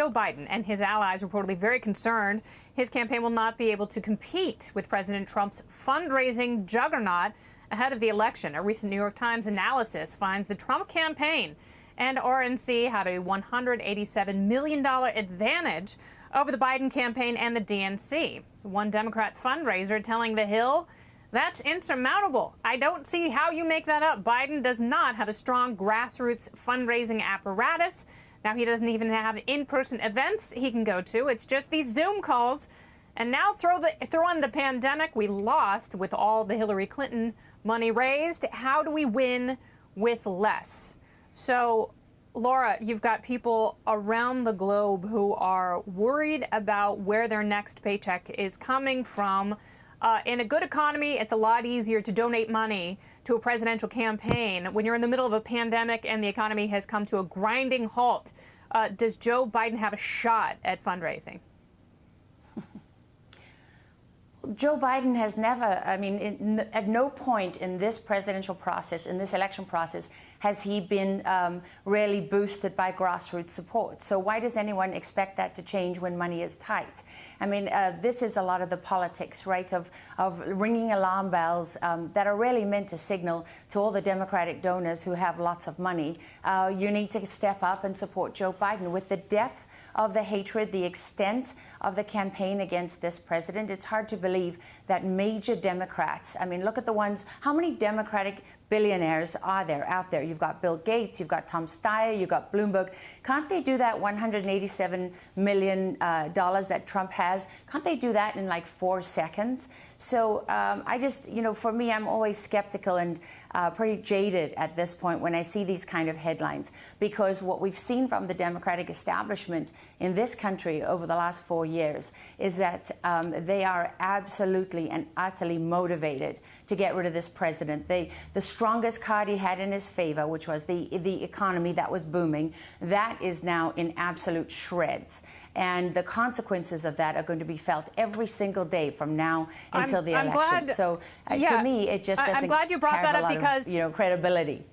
Joe Biden and his allies reportedly very concerned his campaign will not be able to compete with President Trump's fundraising juggernaut ahead of the election. A recent New York Times analysis finds the Trump campaign and RNC had a $187 million advantage over the Biden campaign and the DNC. One Democrat fundraiser telling The Hill, "That's insurmountable. I don't see how you make that up. Biden does not have a strong grassroots fundraising apparatus. Now he doesn't even have in-person events he can go to. It's just these Zoom calls. And now throw in the pandemic we lost with all the Hillary Clinton money raised. How do we win with less?" So, Laura, you've got people around the globe who are worried about where their next paycheck is coming from. In a good economy, it's a lot easier to donate money to a presidential campaign. When you're in the middle of a pandemic and the economy has come to a grinding halt, does Joe Biden have a shot at fundraising? Joe Biden has never, at no point in this presidential process, in this election process, has he been really boosted by grassroots support. So why does anyone expect that to change when money is tight? This is a lot of the politics, right, of ringing alarm bells that are really meant to signal to all the Democratic donors who have lots of money, you need to step up and support Joe Biden. With the depth of the hatred, the extent of the campaign against this president, it's hard to believe that major Democrats, look at the ones, how many Democratic billionaires are there out there? You've got Bill Gates, you've got Tom Steyer, you've got Bloomberg. Can't they do that $187 million that Trump has? Can't they do that in like 4 seconds? So for me, I'm always skeptical and pretty jaded at this point when I see these kind of headlines, because what we've seen from the Democratic establishment in this country over the last 4 years is that they are absolutely and utterly motivated to get rid of this president. The strongest card he had in his favor, which was the economy that was booming, that is now in absolute shreds. And the consequences of that are going to be felt every single day from now until the election. To me, it just doesn't I'm glad you brought that up because credibility.